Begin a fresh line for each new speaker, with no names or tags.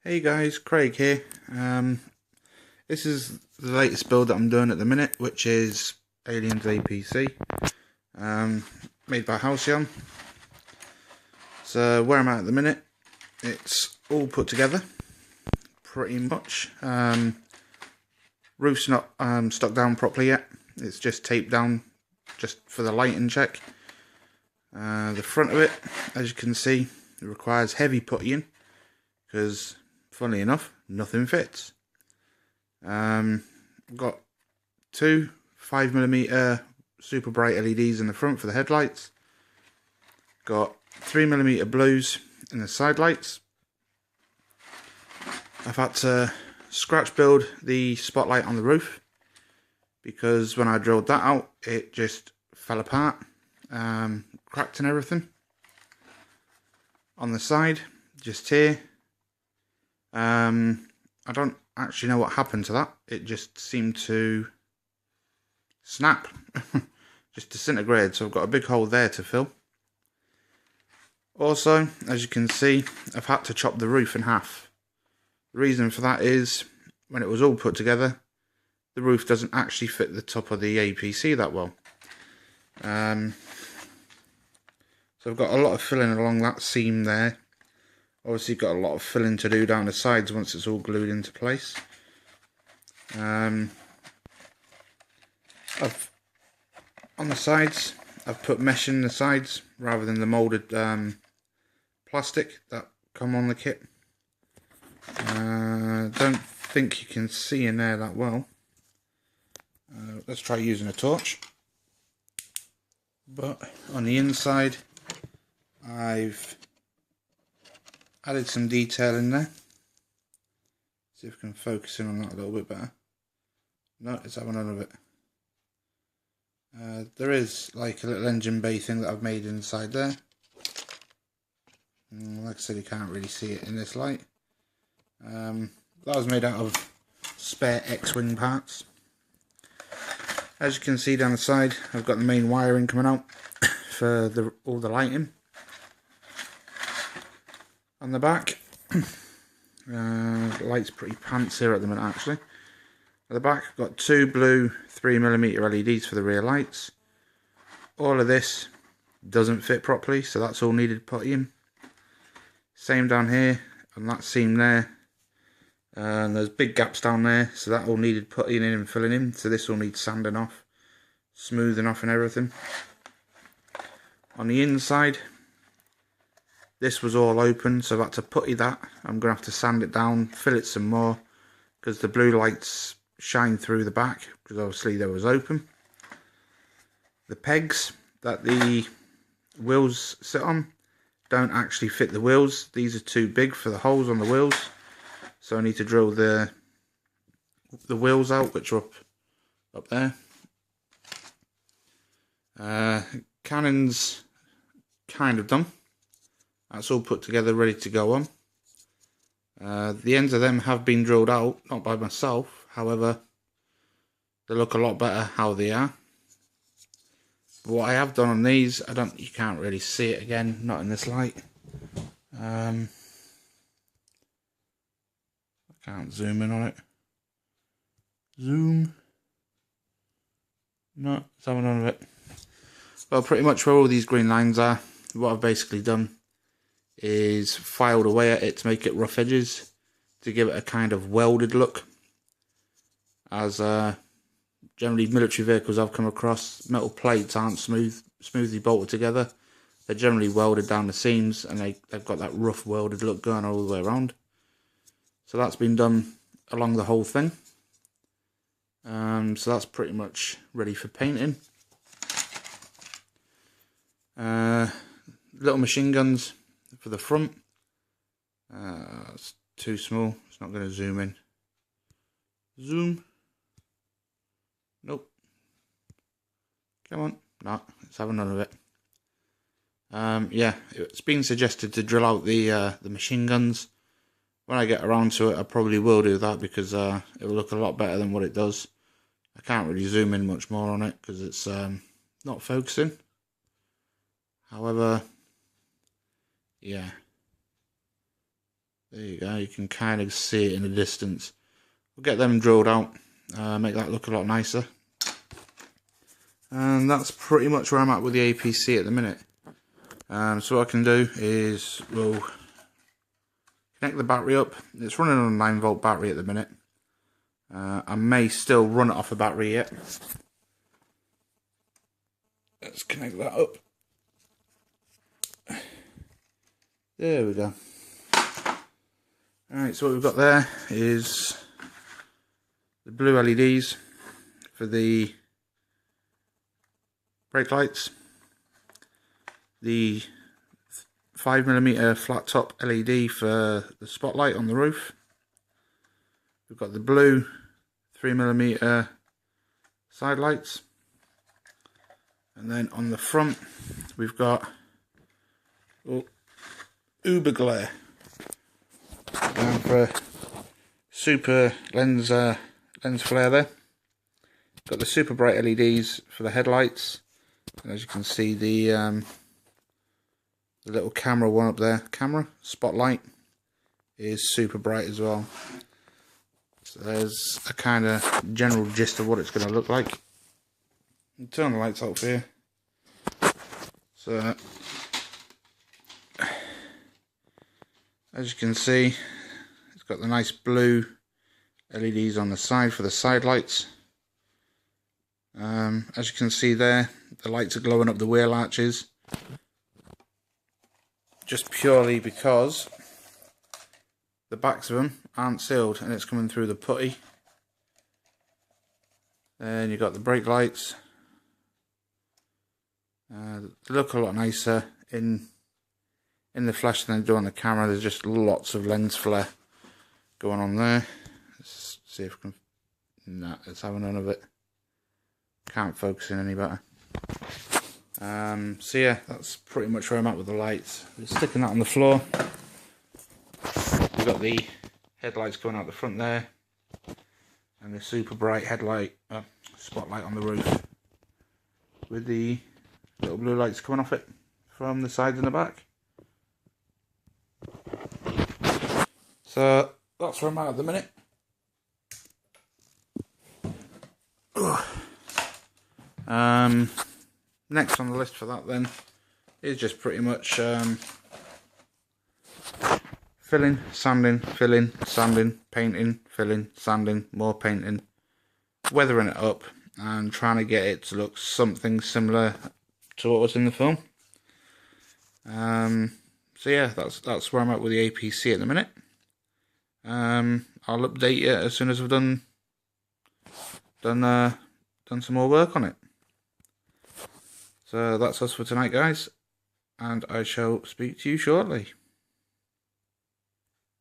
Hey guys, Craig here. This is the latest build that I'm doing at the minute, which is Aliens APC, made by Halcyon. So where I'm at the minute, it's all put together, pretty much. Roof's not stuck down properly yet. It's just taped down, just for the lighting check. The front of it, as you can see, it requires heavy puttying, because funnily enough, nothing fits. Got two 5mm super bright LEDs in the front for the headlights. Got 3mm blues in the side lights. I've had to scratch build the spotlight on the roof because when I drilled that out, it just fell apart, cracked and everything. On the side, just here, I don't actually know what happened to that. It just seemed to snap, just disintegrated. So I've got a big hole there to fill. Also, as you can see, I've had to chop the roof in half. The reason for that is, when it was all put together, the roof doesn't actually fit the top of the APC that well. So I've got a lot of filling along that seam there. Obviously got a lot of filling to do down the sides once it's all glued into place. On the sides, I've put mesh in the sides rather than the moulded plastic that come on the kit. Don't think you can see in there that well. Let's try using a torch. But on the inside, I've added some detail in there. See if we can focus in on that a little bit better. No, it's having none of it. There is like a little engine bay thing that I've made inside there. Like I said, you can't really see it in this light. That was made out of spare X-Wing parts. As you can see down the side, I've got the main wiring coming out for all the lighting. On the back, the light's pretty pants here at the minute actually. At the back, I've got two blue 3mm LEDs for the rear lights. All of this doesn't fit properly, so that's all needed puttying. Same down here, on that seam there. And there's big gaps down there, so that all needed puttying in and filling in. So this all needs sanding off, smoothing off and everything. On the inside, this was all open, so I've had to putty that. I'm going to have to sand it down, fill it some more, because the blue lights shine through the back, because obviously they was open. The pegs that the wheels sit on don't actually fit the wheels. These are too big for the holes on the wheels, so I need to drill the wheels out, which are up there. Cannon's kind of done. That's all put together, ready to go on. The ends of them have been drilled out, not by myself. However, they look a lot better how they are. But what I have done on these, you can't really see it again, not in this light. I can't zoom in on it. Zoom. No, it's having none of it. Well, pretty much where all these green lines are, what I've basically done is filed away at it to make it rough edges, to give it a kind of welded look. As generally military vehicles I've come across, metal plates aren't smoothly bolted together. They're generally welded down the seams, and they've got that rough welded look going all the way around. So that's been done along the whole thing. So that's pretty much ready for painting. Little machine guns for the front. It's too small, it's not going to zoom in. Zoom. Nope. Come on. No, it's having none of it. Yeah, it's been suggested to drill out the machine guns. When I get around to it, I probably will do that, because it will look a lot better than what it does. I can't really zoom in much more on it because it's not focusing. However, yeah, There you go, you can kind of see it in the distance. We'll get them drilled out, make that look a lot nicer. And that's pretty much where I'm at with the APC at the minute. So what I can do is we'll connect the battery up. It's running on a 9-volt battery at the minute. I may still run it off a battery yet. Let's connect that up. There we go. Alright, so what we've got there is the blue LEDs for the brake lights, the 5mm flat top LED for the spotlight on the roof. We've got the blue 3mm side lights, and then on the front we've got uber glare down for super lens flare there. Got the super bright LEDs for the headlights, and as you can see the little camera one up there, camera spotlight, is super bright as well. So there's a kind of general gist of what it's going to look like. I'll turn the lights out for you. So as you can see, it's got the nice blue LEDs on the side for the side lights. As you can see there, the lights are glowing up the wheel arches, just purely because the backs of them aren't sealed and it's coming through the putty. Then you've got the brake lights. They look a lot nicer in the flash than they do on the camera. There's just lots of lens flare going on there. Let's see if we can... Nah, it's having none of it. Can't focus in any better. So yeah, that's pretty much where I'm at with the lights. Just sticking that on the floor. We've got the headlights going out the front there, and the super bright headlight spotlight on the roof, with the little blue lights coming off it from the sides and the back. So that's where I'm at the minute. Next on the list for that then is just pretty much filling, sanding, filling, sanding, painting, filling, sanding, more painting, weathering it up and trying to get it to look something similar to what was in the film. So yeah, that's where I'm at with the APC at the minute. I'll update you as soon as I've done some more work on it. So that's us for tonight, guys, and I shall speak to you shortly.